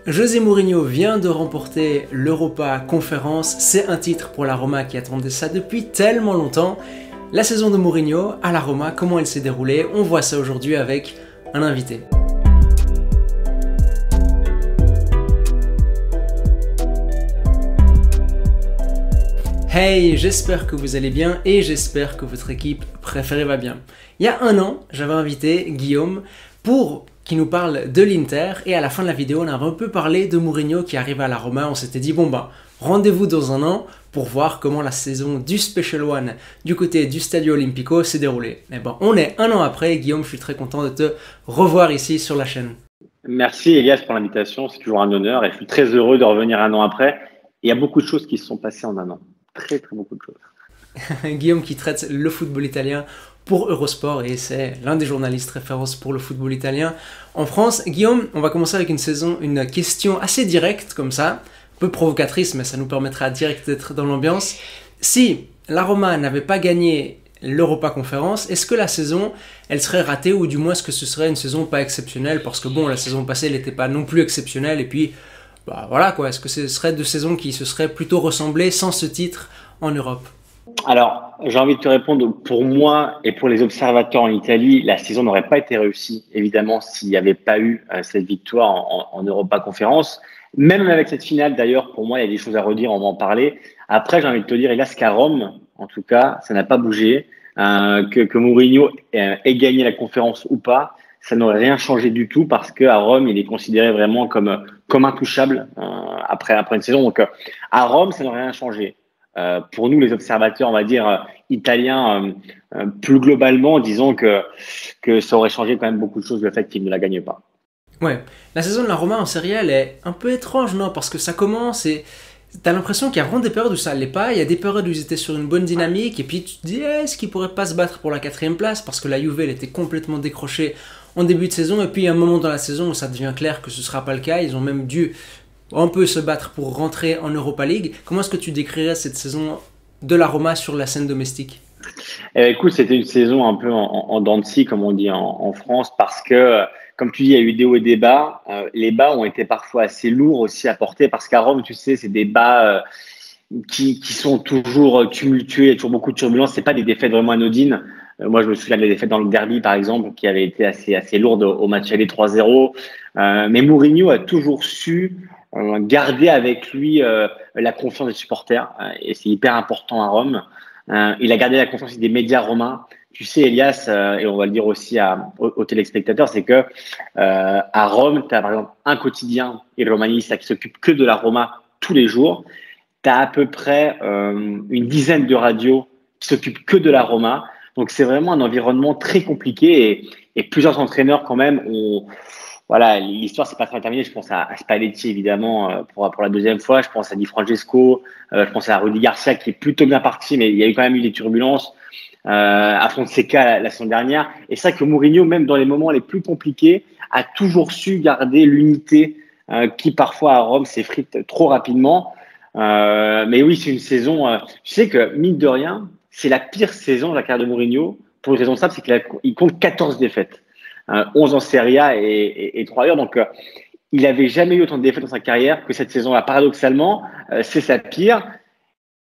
José Mourinho vient de remporter l'Europa Conference. C'est un titre pour la Roma qui attendait ça depuis tellement longtemps. La saison de Mourinho à la Roma, comment elle s'est déroulée? On voit ça aujourd'hui avec un invité. Hey, j'espère que vous allez bien et j'espère que votre équipe préférée va bien. Il y a un an, j'avais invité Guillaume qui nous parle de l'Inter, et à la fin de la vidéo, on avait un peu parlé de Mourinho qui arrive à la Roma. On s'était dit, rendez-vous dans un an pour voir comment la saison du Special One du côté du Stadio Olimpico s'est déroulée. Mais bon, on est un an après. Guillaume, je suis très content de te revoir ici sur la chaîne. Merci Elias pour l'invitation, c'est toujours un honneur et je suis très heureux de revenir un an après. Il y a beaucoup de choses qui se sont passées en un an, très beaucoup de choses. Guillaume qui traite le football italien pour Eurosport et c'est l'un des journalistes références pour le football italien en France. Guillaume, on va commencer avec une question assez directe comme ça, un peu provocatrice, mais ça nous permettra direct d'être dans l'ambiance. Si la Roma n'avait pas gagné l'Europa Conference, est-ce que la saison, elle serait ratée, ou du moins est-ce que ce serait une saison pas exceptionnelle? Parce que bon, la saison passée, elle n'était pas non plus exceptionnelle, et puis voilà quoi, est-ce que ce serait deux saisons qui se seraient plutôt ressemblées sans ce titre en Europe? Alors, j'ai envie de te répondre, pour moi et pour les observateurs en Italie, la saison n'aurait pas été réussie, évidemment, s'il n'y avait pas eu cette victoire en Europa Conference. Même avec cette finale, d'ailleurs, pour moi, il y a des choses à redire, on va en parler. Après, j'ai envie de te dire, hélas, qu'à Rome, en tout cas, ça n'a pas bougé. Que Mourinho ait gagné la conférence ou pas, ça n'aurait rien changé du tout parce qu'à Rome, il est considéré vraiment comme intouchable après une saison. Donc, à Rome, ça n'aurait rien changé. Pour nous, les observateurs, on va dire, italiens, plus globalement, disons que ça aurait changé quand même beaucoup de choses le fait qu'il ne la gagne pas. Ouais, la saison de la Roma en Serie A, elle est un peu étrange, non? Parce que ça commence et t'as l'impression qu'il y a vraiment des périodes où ça allait pas, il y a des périodes où ils étaient sur une bonne dynamique, et puis tu te dis, est-ce qu'ils pourraient pas se battre pour la 4e place? Parce que la Juve, elle était complètement décrochée en début de saison, et puis il y a un moment dans la saison où ça devient clair que ce sera pas le cas, ils ont même dû un peu se battre pour rentrer en Europa League. Comment est-ce que tu décrirais cette saison de la Roma sur la scène domestique? Écoute, c'était une saison un peu en dents de scie, comme on dit en France, parce que, comme tu dis, il y a eu des hauts et des bas. Les bas ont été parfois assez lourds aussi à porter, parce qu'à Rome, tu sais, c'est des bas qui sont toujours tumultueux, il y a toujours beaucoup de turbulences. C'est pas des défaites vraiment anodines. Moi, je me souviens des défaites dans le derby, par exemple, qui avaient été assez lourdes au match aller 3-0. Mais Mourinho a toujours su garder avec lui la confiance des supporters, et c'est hyper important à Rome. Il a gardé la confiance des médias romains. Tu sais, Elias, et on va le dire aussi aux téléspectateurs, c'est que à Rome, tu as par exemple un quotidien, Il Romanista, qui s'occupe que de la Roma tous les jours. Tu as à peu près une dizaine de radios qui s'occupent que de la Roma. Donc, c'est vraiment un environnement très compliqué, et plusieurs entraîneurs quand même ont... Voilà, l'histoire c'est pas très terminée. Je pense à Spalletti évidemment pour la deuxième fois. Je pense à Di Francesco. Je pense à Rudy Garcia qui est plutôt bien parti, mais il y a eu quand même eu des turbulences. À Fonseca la saison dernière. Et c'est vrai que Mourinho, même dans les moments les plus compliqués, a toujours su garder l'unité qui parfois à Rome s'effrite trop rapidement. Mais oui, c'est une saison. Tu sais que mine de rien, c'est la pire saison de la carrière de Mourinho pour une raison simple, c'est qu'il compte 14 défaites. 11 en Serie A et 3 ailleurs. Donc, il n'avait jamais eu autant de défaites dans sa carrière que cette saison-là. Paradoxalement, c'est sa pire.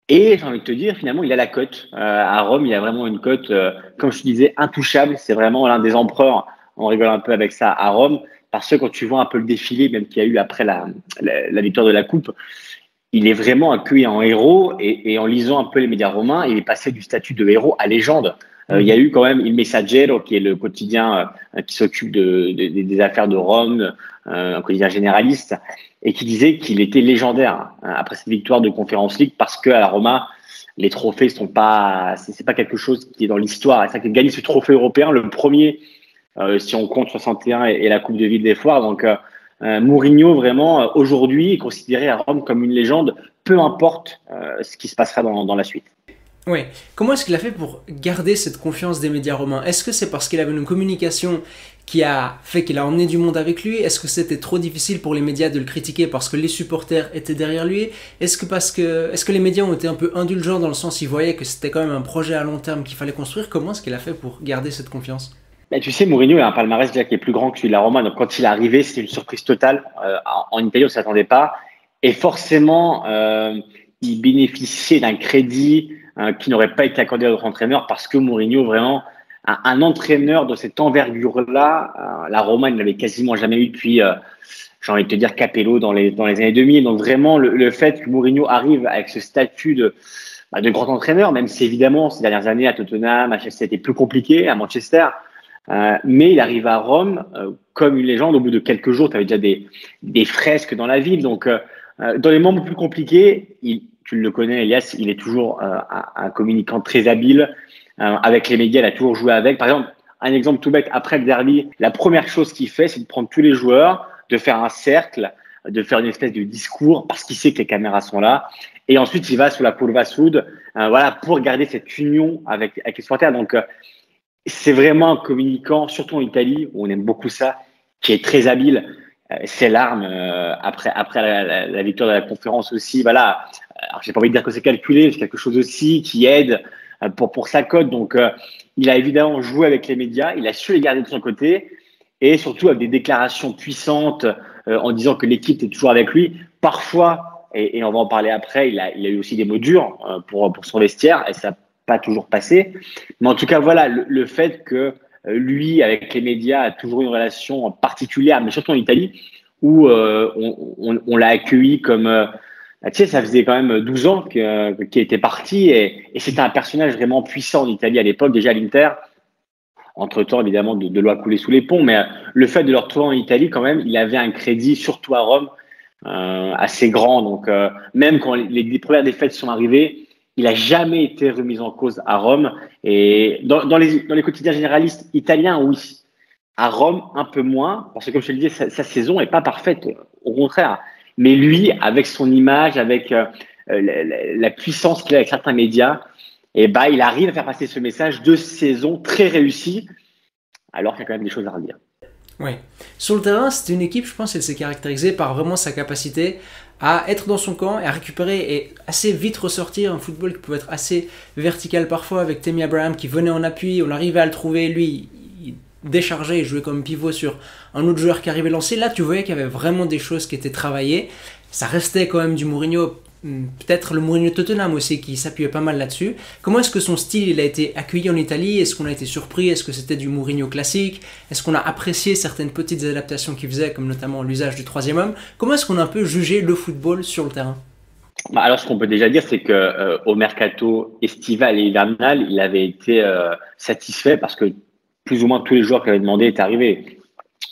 Et j'ai envie de te dire, finalement, il a la cote. À Rome, il a vraiment une cote, comme je te disais, intouchable. C'est vraiment l'un des empereurs. On rigole un peu avec ça à Rome. Parce que quand tu vois un peu le défilé, même qu'il y a eu après la victoire de la Coupe, il est vraiment accueilli en héros. Et en lisant un peu les médias romains, il est passé du statut de héros à légende. Il y a eu quand même Il Messaggero, qui est le quotidien qui s'occupe des affaires de Rome, un quotidien généraliste, et qui disait qu'il était légendaire après cette victoire de Conference League, parce que à la Roma, les trophées c'est pas quelque chose qui est dans l'histoire. C'est ça que gagner ce trophée européen, le premier, si on compte 61 et la Coupe de Ville des Foires. Donc Mourinho vraiment aujourd'hui est considéré à Rome comme une légende, peu importe ce qui se passera dans la suite. Oui. Comment est-ce qu'il a fait pour garder cette confiance des médias romains? Est-ce que c'est parce qu'il avait une communication qui a fait qu'il a emmené du monde avec lui? Est-ce que c'était trop difficile pour les médias de le critiquer parce que les supporters étaient derrière lui? Est-ce que les médias ont été un peu indulgents dans le sens où ils voyaient que c'était quand même un projet à long terme qu'il fallait construire? Comment est-ce qu'il a fait pour garder cette confiance? Bah, tu sais, Mourinho il a un palmarès déjà qui est plus grand que celui de la Roma. Donc, quand il est arrivé, c'était une surprise totale. En Italie, on ne s'attendait pas. Et forcément, il bénéficiait d'un crédit qui n'aurait pas été accordé à d'autres entraîneurs parce que Mourinho, vraiment, un entraîneur de cette envergure-là, la Roma, il ne l'avait quasiment jamais eu depuis, j'ai envie de te dire, Capello dans les années 2000. Donc, vraiment, le fait que Mourinho arrive avec ce statut de grand entraîneur, même si évidemment, ces dernières années, à Tottenham, à Chelsea, c'était plus compliqué, à Manchester. Mais il arrive à Rome comme une légende. Au bout de quelques jours, tu avais déjà des fresques dans la ville. Donc, dans les moments plus compliqués, tu le connais, Elias, il est toujours un communicant très habile. Avec les médias, il a toujours joué avec. Par exemple, un exemple tout bête, après le derby, la première chose qu'il fait, c'est de prendre tous les joueurs, de faire un cercle, de faire une espèce de discours parce qu'il sait que les caméras sont là. Et ensuite, il va sous la Curva Sud, voilà, pour garder cette union avec les supporters. Donc, c'est vraiment un communicant, surtout en Italie, où on aime beaucoup ça, qui est très habile. C'est l'arme après la victoire de la conférence aussi. Voilà. Alors, j'ai pas envie de dire que c'est calculé, c'est quelque chose aussi qui aide pour sa cote. Donc, il a évidemment joué avec les médias, il a su les garder de son côté, et surtout avec des déclarations puissantes en disant que l'équipe est toujours avec lui. Parfois, et on va en parler après, il a eu aussi des mots durs pour son vestiaire, et ça n'a pas toujours passé. Mais en tout cas, voilà, le fait que lui, avec les médias, a toujours une relation particulière, mais surtout en Italie, où on l'a accueilli comme… tu sais, ça faisait quand même 12 ans qu'il était parti, et c'était un personnage vraiment puissant en Italie à l'époque, déjà à l'Inter. Entre-temps, évidemment, de l'eau a coulé sous les ponts, mais le fait de le retrouver en Italie, quand même, il avait un crédit, surtout à Rome, assez grand. Donc, même quand les premières défaites sont arrivées, il n'a jamais été remis en cause à Rome. Et dans les quotidiens généralistes italiens, oui. À Rome, un peu moins, parce que comme je te le disais, sa saison n'est pas parfaite, au contraire. Mais lui, avec son image, avec la puissance qu'il a avec certains médias, et bah, il arrive à faire passer ce message de saison très réussie, alors qu'il y a quand même des choses à redire. Oui. Sur le terrain, c'était une équipe, je pense, elle s'est caractérisée par vraiment sa capacité à être dans son camp et à récupérer et assez vite ressortir un football qui pouvait être assez vertical parfois avec Tammy Abraham qui venait en appui, on arrivait à le trouver, lui, il déchargeait et jouait comme pivot sur un autre joueur qui arrivait lancer. Là, tu voyais qu'il y avait vraiment des choses qui étaient travaillées. Ça restait quand même du Mourinho, peut-être le Mourinho de Tottenham aussi qui s'appuyait pas mal là-dessus. Comment est-ce que son style il a été accueilli en Italie? Est-ce qu'on a été surpris? Est-ce que c'était du Mourinho classique? Est-ce qu'on a apprécié certaines petites adaptations qu'il faisait, comme notamment l'usage du troisième homme? Comment est-ce qu'on a un peu jugé le football sur le terrain? Bah, alors, ce qu'on peut déjà dire, c'est que au mercato estival et hivernal, il avait été satisfait parce que plus ou moins tous les joueurs qu'il avait demandé étaient arrivés.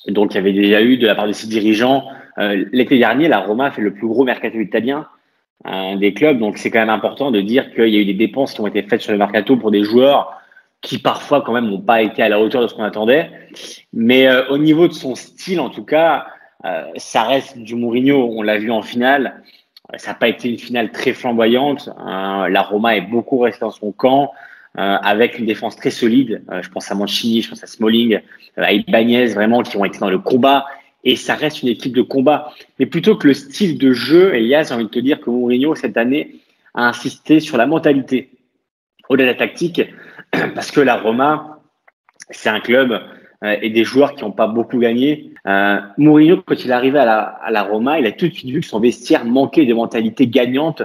Donc, il y avait déjà eu de la part de ses dirigeants. L'été dernier, la Roma a fait le plus gros mercato italien des clubs. Donc, c'est quand même important de dire qu'il y a eu des dépenses qui ont été faites sur le mercato pour des joueurs qui parfois quand même n'ont pas été à la hauteur de ce qu'on attendait. Mais au niveau de son style, en tout cas, ça reste du Mourinho. On l'a vu en finale. Ça n'a pas été une finale très flamboyante. La Roma est beaucoup restée dans son camp avec une défense très solide. Je pense à Mancini, je pense à Smalling, à Ibanez, vraiment, qui ont été dans le combat. Et ça reste une équipe de combat. Mais plutôt que le style de jeu, Elias, j'ai envie de te dire que Mourinho, cette année, a insisté sur la mentalité au-delà de la tactique, parce que la Roma, c'est un club et des joueurs qui n'ont pas beaucoup gagné. Mourinho, quand il est arrivé à la Roma, il a tout de suite vu que son vestiaire manquait de mentalité gagnante,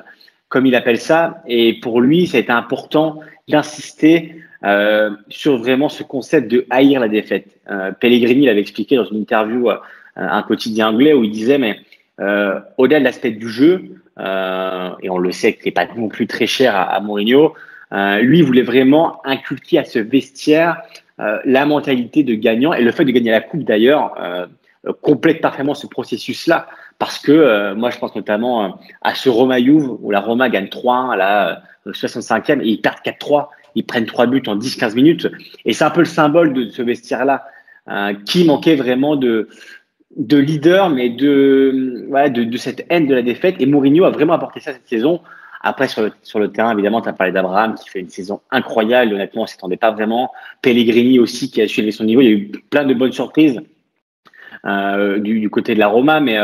comme il appelle ça. Et pour lui, ça a été important d'insister sur vraiment ce concept de haïr la défaite. Pellegrini l'avait expliqué dans une interview à un quotidien anglais où il disait, mais au-delà de l'aspect du jeu, et on le sait qu'il n'est pas non plus très cher à Mourinho, lui voulait vraiment inculquer à ce vestiaire la mentalité de gagnant, et le fait de gagner la coupe d'ailleurs complète parfaitement ce processus-là, parce que moi je pense notamment à ce Roma Juve où la Roma gagne 3-1 à la 65e et ils perdent 4-3, ils prennent 3 buts en 10-15 minutes, et c'est un peu le symbole de ce vestiaire-là qui manquait vraiment de leader, mais de cette haine de la défaite, et Mourinho a vraiment apporté ça cette saison. Après, sur le terrain, évidemment, tu as parlé d'Abraham qui fait une saison incroyable. Honnêtement, on ne s'attendait pas vraiment. Pellegrini aussi qui a su élever son niveau. Il y a eu plein de bonnes surprises du côté de la Roma. Mais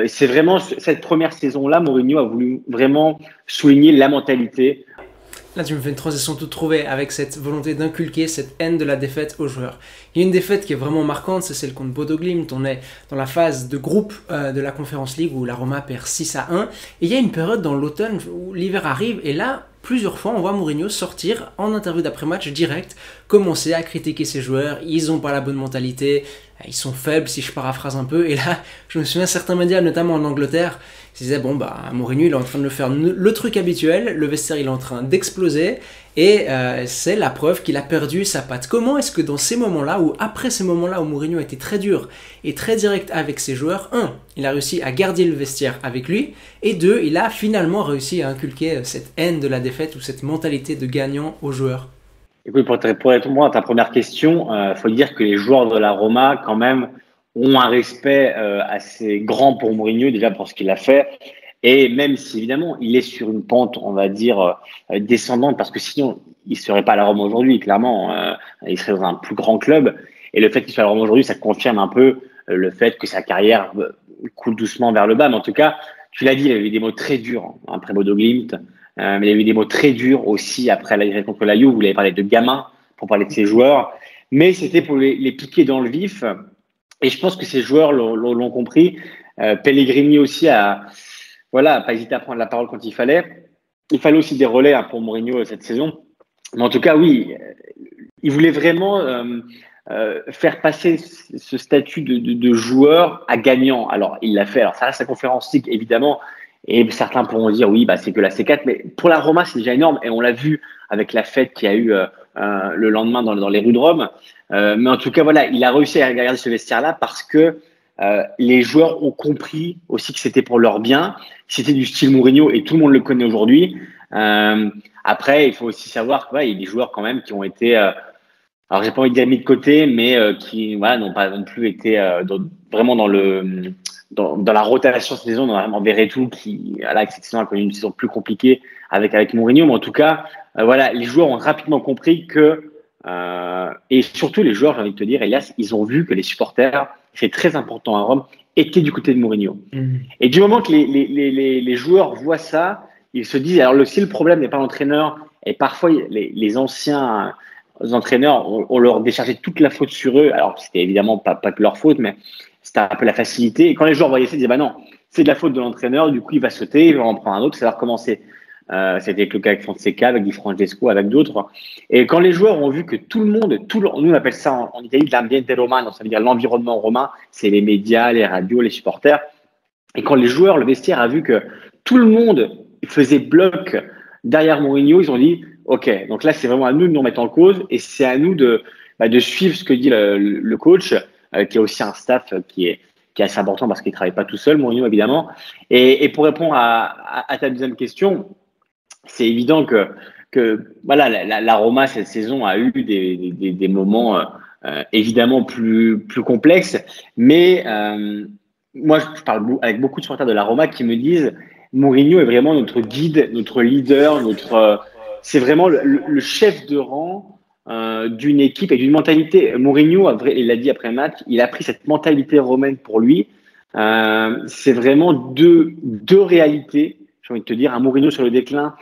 c'est vraiment cette première saison-là, Mourinho a voulu vraiment souligner la mentalité. Là, tu me fais une transition toute trouvée avec cette volonté d'inculquer cette haine de la défaite aux joueurs. Il y a une défaite qui est vraiment marquante, c'est celle contre Bodo Glimt. On est dans la phase de groupe de la Conference League où la Roma perd 6-1. Et il y a une période dans l'automne où l'hiver arrive et là, plusieurs fois, on voit Mourinho sortir en interview d'après-match direct, commencer à critiquer ses joueurs. Ils n'ont pas la bonne mentalité, ils sont faibles si je paraphrase un peu. Et là, je me souviens, certains médias, notamment en Angleterre, ils disaient bon bah Mourinho il est en train de faire le truc habituel, le vestiaire il est en train d'exploser et c'est la preuve qu'il a perdu sa patte. Comment est-ce que dans ces moments-là ou après ces moments-là où Mourinho a été très dur et très direct avec ses joueurs, il a réussi à garder le vestiaire avec lui et deux, il a finalement réussi à inculquer cette haine de la défaite ou cette mentalité de gagnant aux joueurs? Écoute, pour répondre à ta première question, faut dire que les joueurs de la Roma quand même ont un respect assez grand pour Mourinho, déjà pour ce qu'il a fait. Et même si évidemment il est sur une pente, on va dire, descendante, parce que sinon il ne serait pas à la Roma aujourd'hui, clairement. Il serait dans un plus grand club. Et le fait qu'il soit à la Roma aujourd'hui, ça confirme un peu le fait que sa carrière coule doucement vers le bas. Mais en tout cas, tu l'as dit, il a eu des mots très durs après Bodo Glimt. Mais il y a eu des mots très durs aussi après la défaite contre la Juve. Vous l'avez parlé de gamin pour parler de ses joueurs. Mais c'était pour les piquer dans le vif. Et je pense que ces joueurs l'ont compris. Pellegrini aussi a pas hésité à prendre la parole quand il fallait. Il fallait aussi des relais pour Mourinho cette saison. Mais en tout cas, oui, il voulait vraiment faire passer ce statut de joueur à gagnant. Alors, il l'a fait. Alors, ça reste la Conférence League, évidemment. Et certains pourront dire, oui, c'est que la C4. Mais pour la Roma, c'est déjà énorme. Et on l'a vu avec la fête qu'il y a eu le lendemain dans les rues de Rome. Mais en tout cas, voilà, il a réussi à garder ce vestiaire-là parce que les joueurs ont compris aussi que c'était pour leur bien. C'était du style Mourinho et tout le monde le connaît aujourd'hui. Après, il faut aussi savoir qu'il y a des joueurs quand même qui ont été, alors j'ai pas envie de dire mis de côté, mais qui n'ont pas non plus été vraiment dans la rotation cette saison. On verrait tout qui, avec cette saison, a connu une saison plus compliquée avec Mourinho. Mais en tout cas, les joueurs ont rapidement compris que et surtout les joueurs, j'ai envie de te dire, Elias, ils ont vu que les supporters, c'est très important à Rome, étaient du côté de Mourinho. Et du moment que les joueurs voient ça, ils se disent, alors si le problème n'est pas l'entraîneur, et parfois les anciens entraîneurs, on leur déchargeait toute la faute sur eux, alors c'était évidemment pas que leur faute, mais c'était un peu la facilité. Et quand les joueurs voyaient ça, ils disaient, non, c'est de la faute de l'entraîneur, du coup il va sauter, il va en prendre un autre, ça va recommencer. C'était le cas avec Fonseca, avec Di Francesco, avec d'autres. Et quand les joueurs ont vu que tout le monde, nous on appelle ça en Italie l'ambiente romano, ça veut dire l'environnement romain, c'est les médias, les radios, les supporters. Et quand les joueurs, le vestiaire a vu que tout le monde faisait bloc derrière Mourinho, ils ont dit, ok, donc là c'est vraiment à nous de nous remettre en cause et c'est à nous de suivre ce que dit le coach, qui a aussi un staff qui est assez important parce qu'il ne travaille pas tout seul, Mourinho évidemment. Et pour répondre à ta deuxième question, c'est évident que la Roma cette saison a eu des moments évidemment plus complexes, mais moi je parle avec beaucoup de supporters de la Roma qui me disent Mourinho est vraiment notre guide, notre leader, c'est vraiment le chef de rang d'une équipe et d'une mentalité. Mourinho, il l'a dit après le match, il a pris cette mentalité romaine pour lui. C'est vraiment deux réalités, j'ai envie de te dire, un Mourinho sur le déclin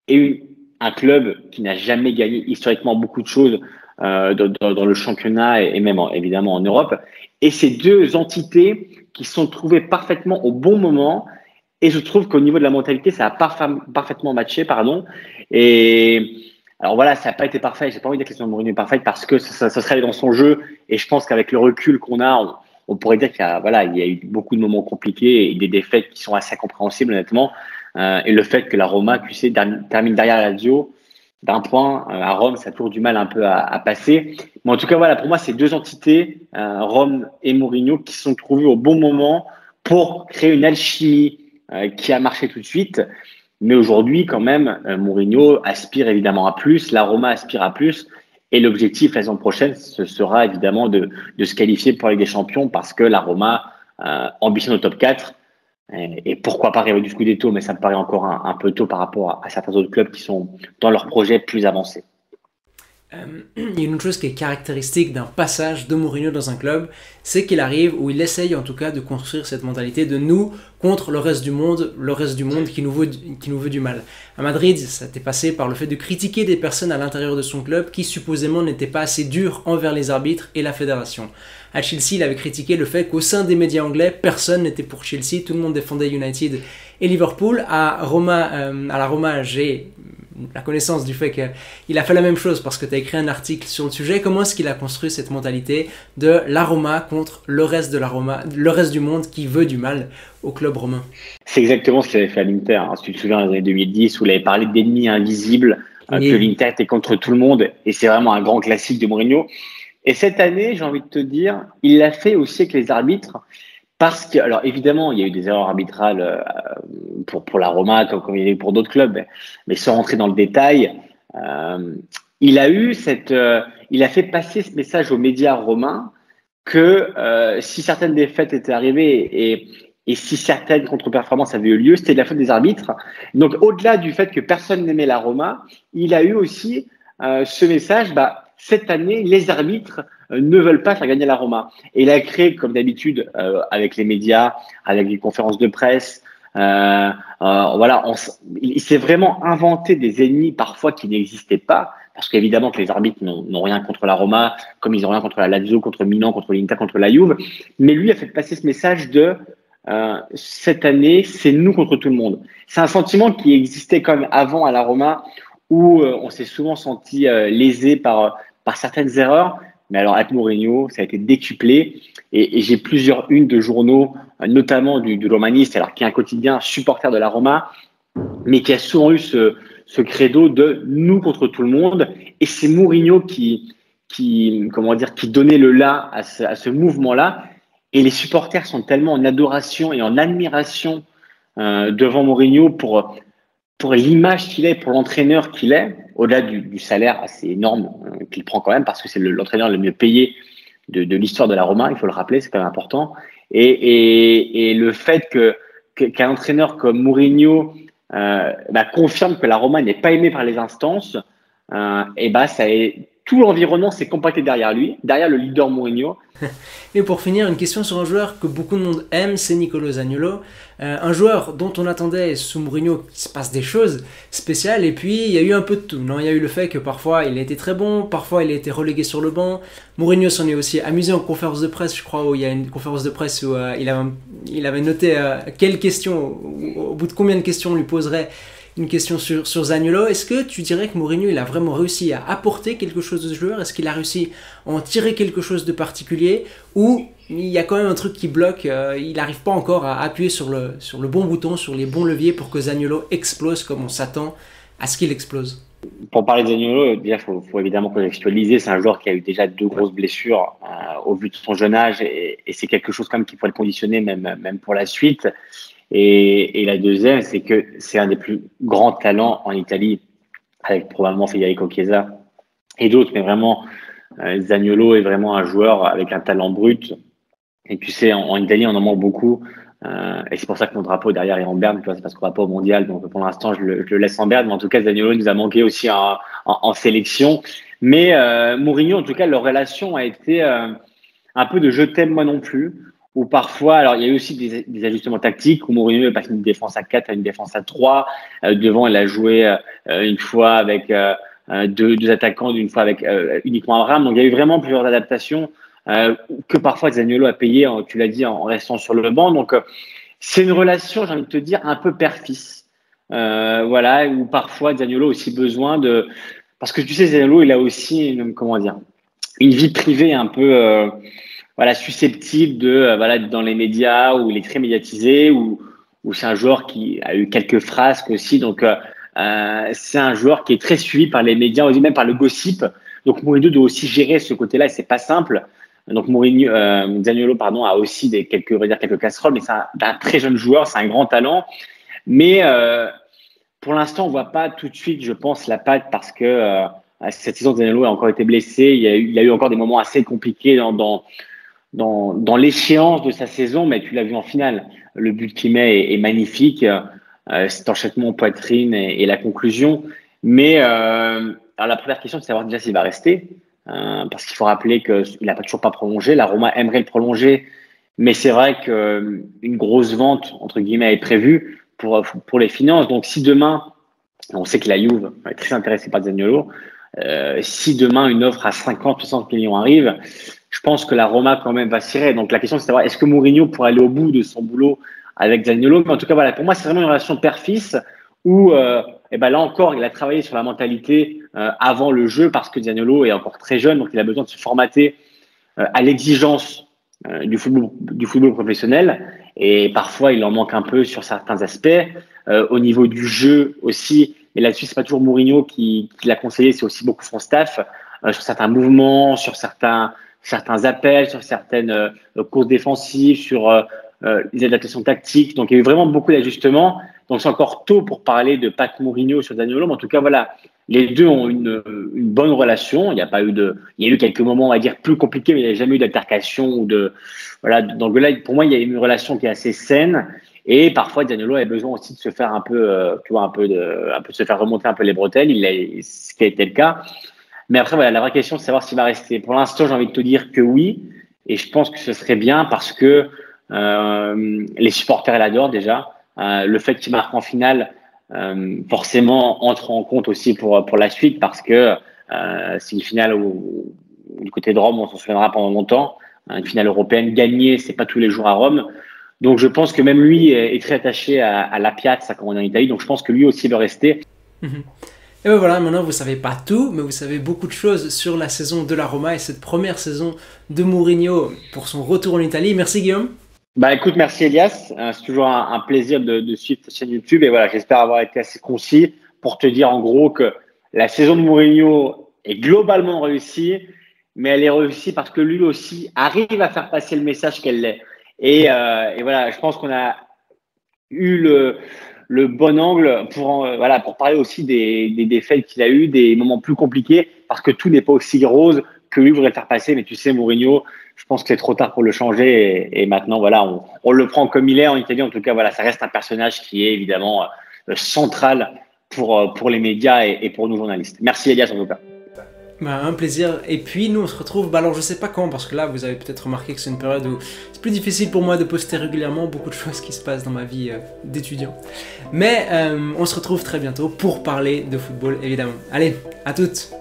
et un club qui n'a jamais gagné historiquement beaucoup de choses dans le championnat et même évidemment en Europe. Et ces deux entités qui sont trouvées parfaitement au bon moment. Et je trouve qu'au niveau de la mentalité, ça a parfaitement matché, Et alors voilà, ça n'a pas été parfait. J'ai pas envie de dire que la saison de Mourinho est parfaite parce que ça serait dans son jeu. Et je pense qu'avec le recul qu'on a, on pourrait dire qu'il y a eu beaucoup de moments compliqués et des défaites qui sont assez incompréhensibles, honnêtement. Et le fait que la Roma, tu sais, termine derrière la Lazio d'un point à Rome, ça a toujours du mal un peu à passer. Mais en tout cas, pour moi, c'est deux entités, Rome et Mourinho, qui se sont trouvées au bon moment pour créer une alchimie qui a marché tout de suite. Mais aujourd'hui, quand même, Mourinho aspire évidemment à plus, la Roma aspire à plus. Et l'objectif la saison prochaine, ce sera évidemment de se qualifier pour la Ligue des Champions parce que la Roma ambitionne au top 4. Et pourquoi pas rêver du Scudetto, mais ça me paraît encore un peu tôt par rapport à certains autres clubs qui sont dans leur projet plus avancé. il y a une chose qui est caractéristique d'un passage de Mourinho dans un club, c'est qu'il arrive, ou il essaye en tout cas de construire cette mentalité de nous contre le reste du monde qui nous veut du mal. À Madrid, ça t'est passé par le fait de critiquer des personnes à l'intérieur de son club qui supposément n'étaient pas assez dures envers les arbitres et la fédération. À Chelsea, il avait critiqué le fait qu'au sein des médias anglais, personne n'était pour Chelsea, tout le monde défendait United et Liverpool. À la Roma, j'ai la connaissance du fait qu'il a fait la même chose parce que tu as écrit un article sur le sujet. Comment est-ce qu'il a construit cette mentalité de la Roma contre le reste du monde qui veut du mal au club romain? C'est exactement ce qu'il avait fait à l'Inter. Si tu te souviens, dans les années 2010, où il avait parlé d'ennemis invisibles, que l'Inter était contre tout le monde, et c'est vraiment un grand classique de Mourinho. Et cette année, j'ai envie de te dire, il l'a fait aussi avec les arbitres, parce que, alors évidemment, il y a eu des erreurs arbitrales pour la Roma, comme il y a eu pour d'autres clubs, mais sans rentrer dans le détail, il a fait passer ce message aux médias romains que si certaines défaites étaient arrivées et si certaines contre-performances avaient eu lieu, c'était de la faute des arbitres. Donc, au-delà du fait que personne n'aimait la Roma, il a eu aussi ce message, cette année, les arbitres ne veulent pas faire gagner la Roma. Et il a créé, comme d'habitude, avec les médias, avec les conférences de presse, il s'est vraiment inventé des ennemis parfois qui n'existaient pas, parce qu'évidemment que les arbitres n'ont rien contre la Roma, comme ils n'ont rien contre la Lazio, contre Milan, contre l'Inter, contre la Juve. Mais lui a fait passer ce message de cette année, c'est nous contre tout le monde. C'est un sentiment qui existait quand même avant à la Roma, où on s'est souvent senti lésé par certaines erreurs. Mais alors, avec Mourinho, ça a été décuplé. Et j'ai plusieurs unes de journaux, notamment du Romaniste, alors qui est un quotidien supporter de la Roma, mais qui a souvent eu ce credo de nous contre tout le monde. Et c'est Mourinho qui donnait le là à ce mouvement-là. Et les supporters sont tellement en adoration et en admiration devant Mourinho pour l'image qu'il est, pour l'entraîneur qu'il est, au-delà du salaire assez énorme qu'il prend quand même, parce que c'est l'entraîneur le mieux payé de l'histoire de la Roma, il faut le rappeler, c'est quand même important. Et le fait qu'un entraîneur comme Mourinho confirme que la Roma n'est pas aimée par les instances, tout l'environnement s'est compacté derrière lui, derrière le leader Mourinho. Et pour finir, une question sur un joueur que beaucoup de monde aime, c'est Nicolo Zaniolo. Un joueur dont on attendait sous Mourinho qu'il se passe des choses spéciales, et puis il y a eu un peu de tout. Non, il y a eu le fait que parfois il a été très bon, parfois il a été relégué sur le banc. Mourinho s'en est aussi amusé en conférence de presse, je crois, où il y a une conférence de presse où il avait noté quelles questions, au bout de combien de questions on lui poserait une question sur Zaniolo. Est-ce que tu dirais que Mourinho il a vraiment réussi à apporter quelque chose de ce joueur? Est-ce qu'il a réussi à en tirer quelque chose de particulier? Ou il y a quand même un truc qui bloque, il n'arrive pas encore à appuyer sur le bon bouton, sur les bons leviers pour que Zaniolo explose comme on s'attend à ce qu'il explose? Pour parler de Zaniolo, déjà, faut évidemment contextualiser. C'est un joueur qui a eu déjà 2 grosses blessures au vu de son jeune âge, et c'est quelque chose quand même qui pourrait le conditionner même pour la suite. Et la deuxième, c'est que c'est un des plus grands talents en Italie, avec probablement Federico Chiesa et d'autres, mais vraiment, Zaniolo est vraiment un joueur avec un talent brut. Et tu sais, en Italie, on en manque beaucoup. Et c'est pour ça que mon drapeau derrière est en berne, c'est parce qu'on va pas au mondial. Donc pour l'instant, je le laisse en berne. Mais en tout cas, Zaniolo nous a manqué aussi en sélection. Mais Mourinho, en tout cas, leur relation a été un peu de je t'aime moi non plus. Ou parfois, alors il y a eu aussi des ajustements tactiques où Mourinho est passé d'une défense à 4 à une défense à 3. Devant, il a joué une fois avec deux attaquants, une fois avec uniquement Abraham. Donc il y a eu vraiment plusieurs adaptations que parfois Zaniolo a payé, tu l'as dit, en restant sur le banc. Donc c'est une relation, j'ai envie de te dire, un peu père-fils. Où parfois Zaniolo a aussi besoin de… Parce que tu sais, Zaniolo, il a aussi une vie privée un peu… susceptible de dans les médias, où il est très médiatisé, où c'est un joueur qui a eu quelques frasques aussi. Donc c'est un joueur qui est très suivi par les médias, aussi même par le gossip. Donc Mourinho doit aussi gérer ce côté-là, et c'est pas simple. Donc Zaniolo a aussi quelques casseroles, mais c'est un très jeune joueur, c'est un grand talent. Mais pour l'instant, on voit pas tout de suite, je pense, la patte, parce que cette saison, Zaniolo a encore été blessé. Il a eu encore des moments assez compliqués dans l'échéance de sa saison, mais tu l'as vu en finale. Le but qu'il met est magnifique, cet enchaînement poitrine et la conclusion. Mais alors la première question, c'est de savoir déjà s'il va rester, parce qu'il faut rappeler qu'il n'a toujours pas prolongé. La Roma aimerait le prolonger, mais c'est vrai qu'une grosse vente, entre guillemets, est prévue pour les finances. Donc, si demain, on sait que la Juve est très intéressée par Zaniolo, si demain une offre à 50-60 millions arrive, je pense que la Roma quand même va cirer. Donc, la question, c'est de savoir est-ce que Mourinho pourrait aller au bout de son boulot avec Zaniolo. Mais en tout cas, voilà, pour moi, c'est vraiment une relation père-fils où et ben là encore, il a travaillé sur la mentalité avant le jeu parce que Zaniolo est encore très jeune, donc il a besoin de se formater à l'exigence du football professionnel. Et parfois, il en manque un peu sur certains aspects. Au niveau du jeu aussi, mais là-dessus, c'est pas toujours Mourinho qui l'a conseillé, c'est aussi beaucoup son staff, sur certains mouvements, sur certains appels, sur certaines courses défensives, sur les adaptations tactiques. Donc, il y a eu vraiment beaucoup d'ajustements. Donc, c'est encore tôt pour parler de Pat Mourinho sur Zaniolo, mais en tout cas, voilà, les deux ont une bonne relation. Il y a eu quelques moments, on va dire, plus compliqués, mais il n'y a jamais eu d'altercation ou voilà. Donc là, pour moi, il y a une relation qui est assez saine. Et parfois, Zaniolo a besoin aussi de se faire un peu, se faire remonter un peu les bretelles. Ce qui a été le cas. Mais après, voilà, la vraie question, c'est de savoir s'il va rester. Pour l'instant, j'ai envie de te dire que oui. Et je pense que ce serait bien parce que les supporters l'adorent déjà. Le fait qu'il marque en finale, forcément, entre en compte aussi pour la suite parce que c'est une finale du côté de Rome, on s'en souviendra pendant longtemps. Une finale européenne gagnée, c'est pas tous les jours à Rome. Donc, je pense que même lui est très attaché à la Piazza, comme on est en Italie. Donc, je pense que lui aussi veut rester. Et ben voilà, maintenant vous savez pas tout, mais vous savez beaucoup de choses sur la saison de la Roma et cette première saison de Mourinho pour son retour en Italie. Merci Guillaume. Bah écoute, merci Elias. C'est toujours un plaisir de suivre ta chaîne YouTube. Et voilà, j'espère avoir été assez concis pour te dire en gros que la saison de Mourinho est globalement réussie, mais elle est réussie parce que lui aussi arrive à faire passer le message qu'elle l'est. Et voilà, je pense qu'on a eu le bon angle pour parler aussi des défaites qu'il a eu, des moments plus compliqués, parce que tout n'est pas aussi rose que lui voudrait le faire passer. Mais tu sais, Mourinho, je pense que c'est trop tard pour le changer. Et maintenant, voilà, on le prend comme il est en Italie. En tout cas, voilà, ça reste un personnage qui est évidemment central pour les médias et pour nous journalistes. Merci Elias en tout cas. Bah, un plaisir. Et puis nous on se retrouve, alors je sais pas quand, parce que là vous avez peut-être remarqué que c'est une période où c'est plus difficile pour moi de poster régulièrement, beaucoup de choses qui se passent dans ma vie d'étudiant. Mais on se retrouve très bientôt pour parler de football évidemment. Allez, à toutes.